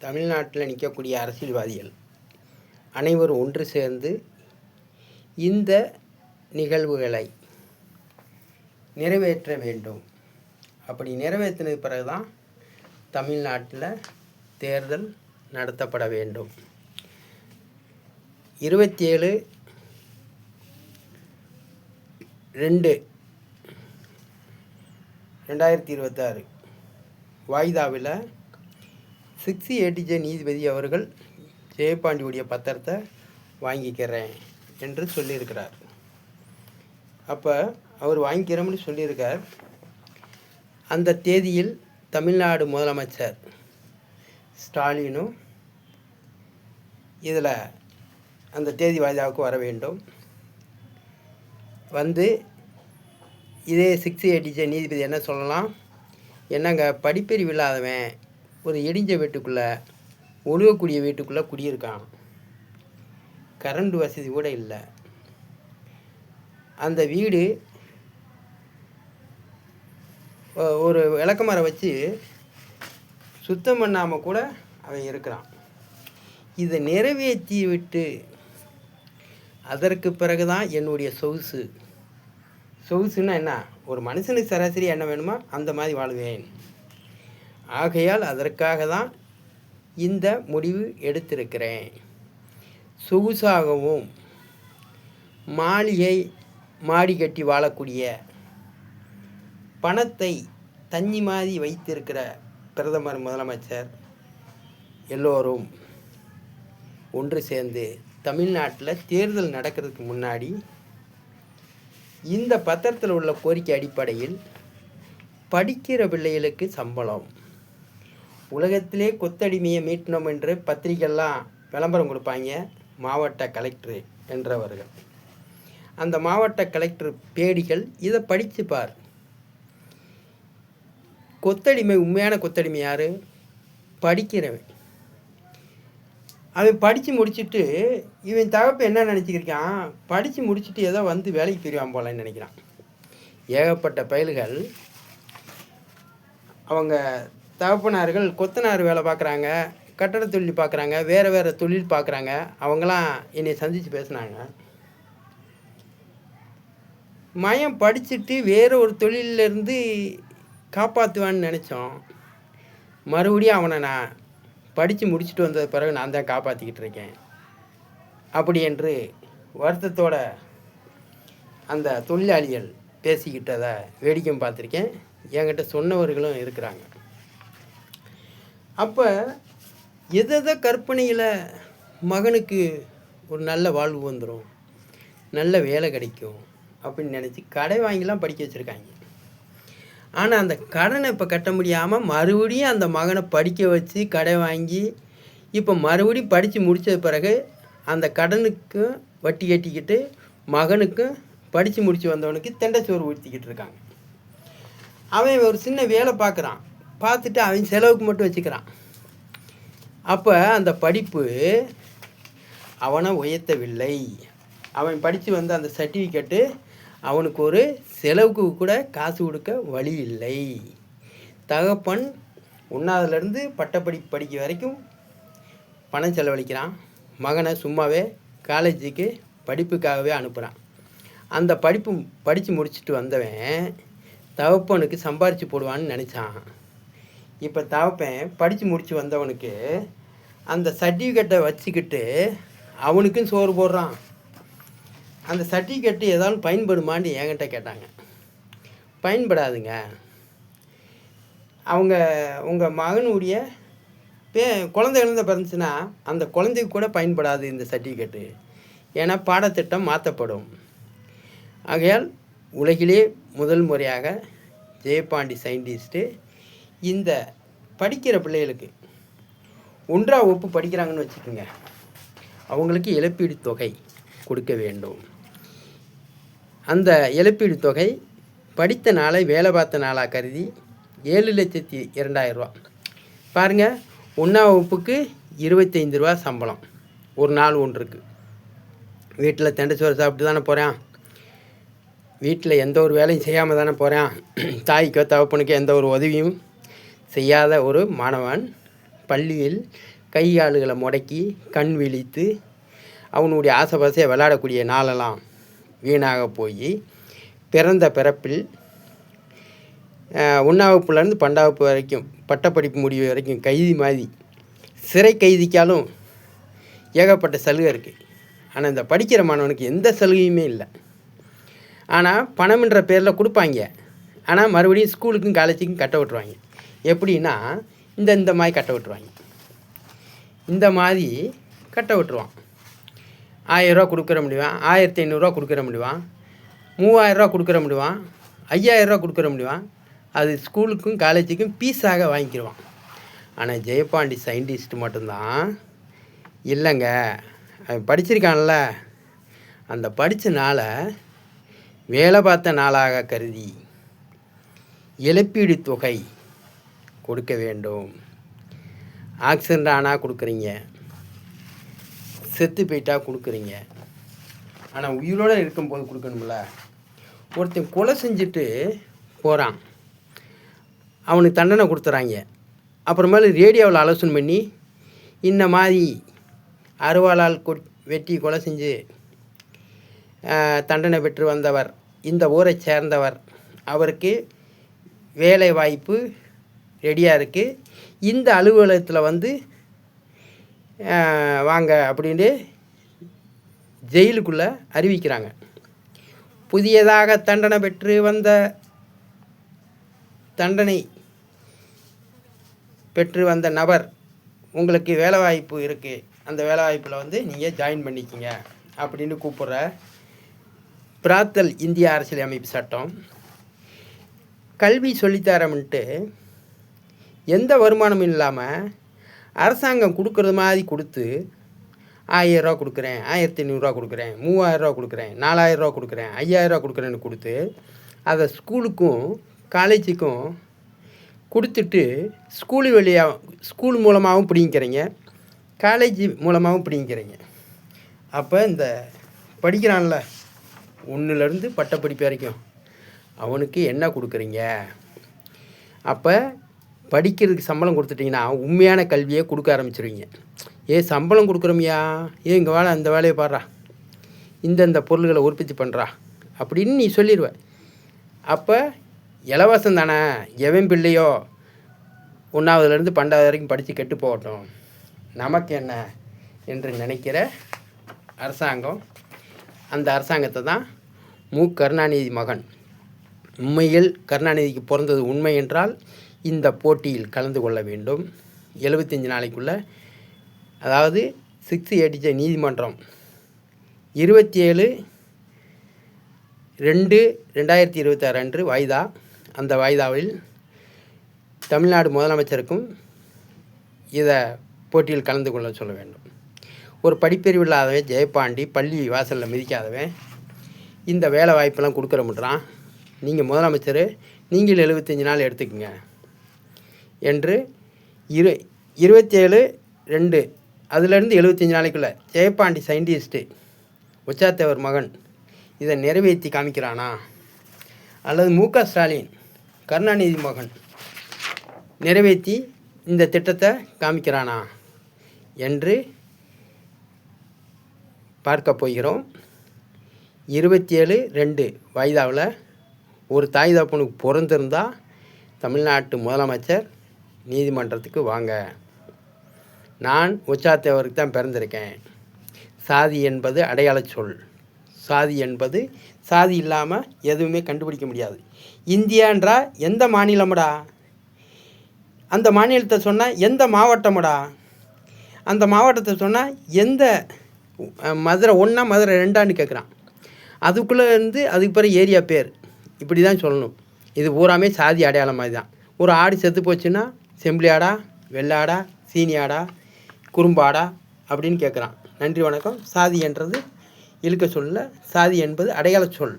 தமிழ்நாட்டில் நிற்கக்கூடிய அரசியல்வாதிகள் அனைவரும் ஒன்று சேர்ந்து இந்த நிகழ்வுகளை நிறைவேற்ற வேண்டும். அப்படி நிறைவேற்றினது பிறகு தான் தமிழ்நாட்டில் தேர்தல் நடத்தப்பட வேண்டும். 27/2/2026 வாய்தாவில் 6ATJ நீதிபதி அவர்கள் ஜெயபாண்டியுடைய பத்திரத்தை வாங்கிக்கிறேன் என்று சொல்லியிருக்கிறார். அப்போ அவர் வாங்கிக்கிறோம்னு சொல்லியிருக்கார். அந்த தேதியில் தமிழ்நாடு முதலமைச்சர் ஸ்டாலினும் இதில் அந்த தேதி வாய்தாவுக்கு வர வேண்டும். வந்து இதே 6ATJ நீதிபதி என்ன சொல்லலாம், என்னங்க படிப்பறிவு இல்லாதவன் ஒரு இடிஞ்ச வீட்டுக்குள்ளே ஒழுகக்கூடிய வீட்டுக்குள்ளே குடியிருக்கான், கரண்ட் வசதி கூட இல்லை, அந்த வீடு ஒரு விளக்கமரம் வச்சு சுத்தம் பண்ணாமல் கூட அவன் இருக்கிறான். இதை நிறைவேற்றி விட்டு அதற்கு பிறகு தான் என்னுடைய சொகுசுன்னா என்ன, ஒரு மனுஷனுக்கு சராசரி என்ன வேணுமோ அந்த மாதிரி வாழ்வேன். ஆகையால் அதற்காக தான் இந்த முடிவு எடுத்திருக்கிறேன். சொகுசாகவும் மாளிகை மாடி கட்டி வாழக்கூடிய பணத்தை தண்ணி மாதிரி வைத்திருக்கிற பிரதமர் முதலமைச்சர் எல்லோரும் ஒன்று சேர்ந்து தமிழ்நாட்டில் தேர்தல் நடக்கிறதுக்கு முன்னாடி இந்த பத்திரத்தில் உள்ள கோரிக்கை அடிப்படையில் படிக்கிற பிள்ளைகளுக்கு சம்பளம், உலகத்திலே கொத்தடிமையை மீட்டணும் என்று பத்திரிகைலாம் விளம்பரம் கொடுப்பாங்க மாவட்ட கலெக்டர் என்றவர்கள். அந்த மாவட்ட கலெக்டர் பேடிகள் இதை படித்து பார். கொத்தடிமை, உண்மையான கொத்தடிமை யார்? படிக்கிறவன். அவன் படித்து முடிச்சுட்டு இவன் தகப்பு என்ன நினச்சிக்கிருக்கான், படித்து முடிச்சுட்டு ஏதோ வந்து வேலைக்கு போயிடுவான் போலன்னு நினைக்கிறான். ஏகப்பட்ட பயல்கள் அவங்க தகப்பனார்கள் கொத்தனார் வேலை பார்க்குறாங்க, கட்டட தொழில் பார்க்குறாங்க, வேறு தொழில் பார்க்குறாங்க. அவங்களாம் என்னை சந்தித்து பேசுனாங்க. மயம் படிச்சுட்டு வேறு ஒரு தொழிலிருந்து காப்பாற்றுவான்னு நினச்சோம். மறுபடியும் அவனை நான் படித்து முடிச்சுட்டு வந்த பிறகு நான் தான் காப்பாற்றிக்கிட்டு இருக்கேன் அப்படி என்று வருத்தத்தோட அந்த தொழிலாளிகள் பேசிக்கிட்டதை வேடிக்கையும் பார்த்துருக்கேன். என்கிட்ட சொன்னவர்களும் இருக்கிறாங்க. அப்போ எதை கற்பனையில் மகனுக்கு ஒரு நல்ல வாழ்வு வந்துடும், நல்ல வேலை கிடைக்கும் அப்படின்னு நினச்சி கடை வாங்கிலாம் படிக்க வச்சுருக்காங்க. ஆனால் அந்த கடனை இப்போ கட்ட முடியாமல் மறுபடியும் அந்த மகனை படிக்க வச்சு கடை வாங்கி இப்போ மறுபடியும் படித்து முடித்த பிறகு அந்த கடனுக்கு வட்டி கட்டிக்கிட்டு மகனுக்கும் படித்து முடித்து வந்தவனுக்கு தெண்டைச்சோறு ஊற்றிக்கிட்டு இருக்காங்க. அவன் ஒரு சின்ன வேலை பார்க்குறான், பார்த்துட்டு அவன் செலவுக்கு மட்டும் வச்சுக்கிறான். அப்போ அந்த படிப்பு அவனை உயர்த்தவில்லை. அவன் படித்து வந்த அந்த சர்டிஃபிகேட்டு அவனுக்கு ஒரு செலவுக்கு கூட காசு கொடுக்க வழி இல்லை. தகப்பன் 1ஆவதுலேருந்து பட்டப்படிப்பு படிக்க வரைக்கும் பணம் செலவழிக்கிறான். மகனை சும்மாவே காலேஜுக்கு படிப்புக்காகவே அனுப்புகிறான். அந்த படித்து முடிச்சுட்டு வந்தவன் தகப்பனுக்கு சம்பாரித்து போடுவான்னு நினச்சான். இப்போ தகப்பன் படித்து முடித்து வந்தவனுக்கு அந்த சர்டிஃபிகேட்டை வச்சுக்கிட்டு அவனுக்கும் சோறு போடுறான். அந்த சர்டிஃபிகேட்டு ஏதாவது பயன்படுமான்னு என்கிட்ட கேட்டாங்க. பயன்படாதுங்க. உங்கள் மகனுடைய குழந்தை பிறந்துச்சுன்னா அந்த குழந்தைக்கு கூட பயன்படாது இந்த சர்டிஃபிகேட்டு. ஏன்னா பாடத்திட்டம் மாற்றப்படும். ஆகையால் உலகிலே முதல் முறையாக ஜெயபாண்டி சயின்டிஸ்ட்டு இந்த படிக்கிற பிள்ளைகளுக்கு 1ஆம் வகுப்பு படிக்கிறாங்கன்னு வச்சுக்கோங்க, அவங்களுக்கு இழப்பீடு தொகை கொடுக்க வேண்டும். அந்த இழப்பீடு தொகை படித்த நாளை வேலை பார்த்த நாளாக கருதி 7,02,000 ரூபா. பாருங்கள், 1ஆம் வகுப்புக்கு 25 ரூபா சம்பளம் ஒரு நாள் ஒன்றுக்கு. வீட்டில் தெண்டைச்சோறு சாப்பிட்டு தானே போகிறான், வீட்டில் எந்த ஒரு வேலையும் செய்யாமல் தானே போகிறான். தாய்க்கோ தகப்பனுக்கோ எந்த ஒரு உதவியும் செய்யாத ஒரு மாணவன் பள்ளியில் கை கால்களை முடக்கி கண் விழித்து அவனுடைய ஆசைபாசையை விளையாடக்கூடிய நாளெல்லாம் வீணாக போய் பிறந்த பிறப்பில் 1ஆம் வகுப்புலேருந்து 12ஆம் வகுப்பு வரைக்கும் பட்டப்படிப்பு முடிவு வரைக்கும் கைதி மாதிரி சிறை கைதிக்காலும் ஏகப்பட்ட சலுகை இருக்குது. ஆனால் இந்த படிக்கிற மாணவனுக்கு எந்த சலுகையுமே இல்லை. ஆனால் பணம்ன்ற பேரில் கொடுப்பாங்க. ஆனால் மறுபடியும் ஸ்கூலுக்கும் காலேஜுக்கும் கட்ட விட்டுருவாங்க. எப்படின்னா இந்த மாதிரி கட்ட விட்டுருவாங்க. இந்த மாதிரி கட்ட விட்டுருவான். 1000 ரூபா கொடுக்குற முடியும், 1500 கொடுக்குற முடியும், 3000 கொடுக்குற முடியும், 5000 கொடுக்குற முடியும். அது ஸ்கூலுக்கும் காலேஜுக்கும் பீஸாக வாங்கிக்கிடுவான். ஆனால் ஜெயபாண்டி சயின்டிஸ்ட் மட்டும்தான் இல்லைங்க, அவன் படிச்சிருக்கான்ல, அந்த படித்த நாளை வேலை பார்த்த நாளாக கருதி இழப்பீடு தொகை கொடுக்க வேண்டும். ஆக்சிடெண்ட் ஆனால் கொடுக்குறீங்க, செத்து போயிட்டா கொடுக்குறீங்க, ஆனால் உயிரோடு இருக்கும்போது கொடுக்கணும்ல. ஒருத்தன் கொலை செஞ்சுட்டு போகிறான், அவனுக்கு தண்டனை கொடுத்துறாங்க. அப்புறமேல ரேடியோவில் ஆலோசனை பண்ணி இந்த மாதிரி அருவாளால் வெட்டி கொலை செஞ்சு தண்டனை பெற்று வந்தவர், இந்த ஊரை சேர்ந்தவர், அவருக்கு வேலை வாய்ப்பு ரெடியாக இருக்குது, இந்த அலுவலகத்தில் வந்து வாங்க அப்படின்ட்டு ஜெயிலுக்குள்ளே அறிவிக்கிறாங்க. புதியதாக தண்டனை பெற்று வந்த நபர், உங்களுக்கு வேலைவாய்ப்பு இருக்குது, அந்த வேலைவாய்ப்பில் வந்து நீங்கள் ஜாயின் பண்ணிக்கிங்க அப்படின்னு கூப்பிட்ற பிராத்தல் இந்திய அரசியல் அமைப்பு சட்டம். கல்வி சொல்லித்தரம்ன்ட்டு எந்த வருமானமும் இல்லாமல் அரசாங்கம் கொடுக்குறது மாதிரி கொடுத்து 1000 ரூபா கொடுக்குறேன், 1500 கொடுக்குறேன், 3000 கொடுக்குறேன், 4000 கொடுக்குறேன், 5000 கொடுக்குறேன்னு கொடுத்து அதை ஸ்கூலுக்கும் காலேஜுக்கும் கொடுத்துட்டு ஸ்கூல் மூலமாகவும் பிடிங்கிறீங்க, காலேஜ் மூலமாகவும் பிடிங்கிறீங்க. அப்போ இந்த படிக்கிறான்ல 1லேருந்து பட்டப்படிப்பு வரைக்கும் அவனுக்கு என்ன கொடுக்குறீங்க? அப்போ படிக்கிறதுக்கு சம்பளம் கொடுத்துட்டிங்கன்னா உண்மையான கல்வியை கொடுக்க ஆரம்பிச்சிருவீங்க. சம்பளம் கொடுக்குறோமியா, இங்கே வேலை அந்த வேலையை பாடுறா, இந்த பொருள்களை உற்பத்தி பண்ணுறா அப்படின்னு நீ சொல்லிடுவ. அப்போ இலவசம் தானே, எவன் பிள்ளையோ 1ஆவதுலேருந்து 12ஆவது வரைக்கும் படித்து கெட்டு போகட்டும், நமக்கு என்ன என்று நினைக்கிற அரசாங்கம். அந்த அரசாங்கத்தை தான் கருணாநிதி மகன். உண்மையில் கருணாநிதிக்கு பிறந்தது உண்மை என்றால் இந்த போட்டியில் கலந்து கொள்ள வேண்டும். 75 நாளைக்குள்ளே, அதாவது 680 நீதிமன்றம் 27/2/2026 அன்று வாய்தா. அந்த வாய்தாவில் தமிழ்நாடு முதலமைச்சருக்கும் இதை போட்டியில் கலந்து கொள்ள சொல்ல வேண்டும். ஒரு படிப்பறிவு இல்லாதவன் ஜெயபாண்டி பள்ளி வாசலில் மிதிக்காதவன் இந்த வேலை வாய்ப்பெல்லாம் கொடுக்குற முட்றான். நீங்கள் முதலமைச்சர், நீங்கள் 75 நாள் எடுத்துக்கங்க என்று 27/2 அதுலேருந்து 75 நாளைக்குள்ளே ஜெயபாண்டி சயின்டிஸ்ட்டு உச்சாத்தேவர் மகன் இதை நிறைவேற்றி காமிக்கிறானா, அல்லது ஸ்டாலின் கருணாநிதி மகன் நிறைவேற்றி இந்த திட்டத்தை காமிக்கிறானா என்று பார்க்க போகிறோம். 27/2 வாய்தாவில் ஒரு தாய் தகப்பனுக்கு பிறந்திருந்தால் தமிழ்நாட்டு முதலமைச்சர் நீதிமன்றத்துக்கு வாங்க, நான் உச்சாத்தேவருக்கு தான் பிறந்திருக்கேன், சாதி என்பது அடையாள சொல், சாதி என்பது சாதி இல்லாமல் எதுவுமே கண்டுபிடிக்க முடியாது. இந்தியான்றா எந்த மாநிலமுடா, அந்த மாநிலத்தை சொன்னால் எந்த மாவட்டமுடா, அந்த மாவட்டத்தை சொன்னால் எந்த மதுரை 1 மதுரை 2 கேட்குறான். அதுக்குள்ளே இருந்து அதுக்கு பிறகு ஏரியா பேர் இப்படி தான் சொல்லணும். இது பூராமே சாதி அடையாளம் மாதிரி தான். ஒரு ஆடு செத்து போச்சுன்னா செம்பிளி ஆடா, வெள்ளாடா, சீனி ஆடா, குறும்பாடா அப்படின்னு கேட்குறான். நன்றி வணக்கம். சாதி என்றது இழுக்க சொல்ல, சாதி என்பது அடையாள சொல்.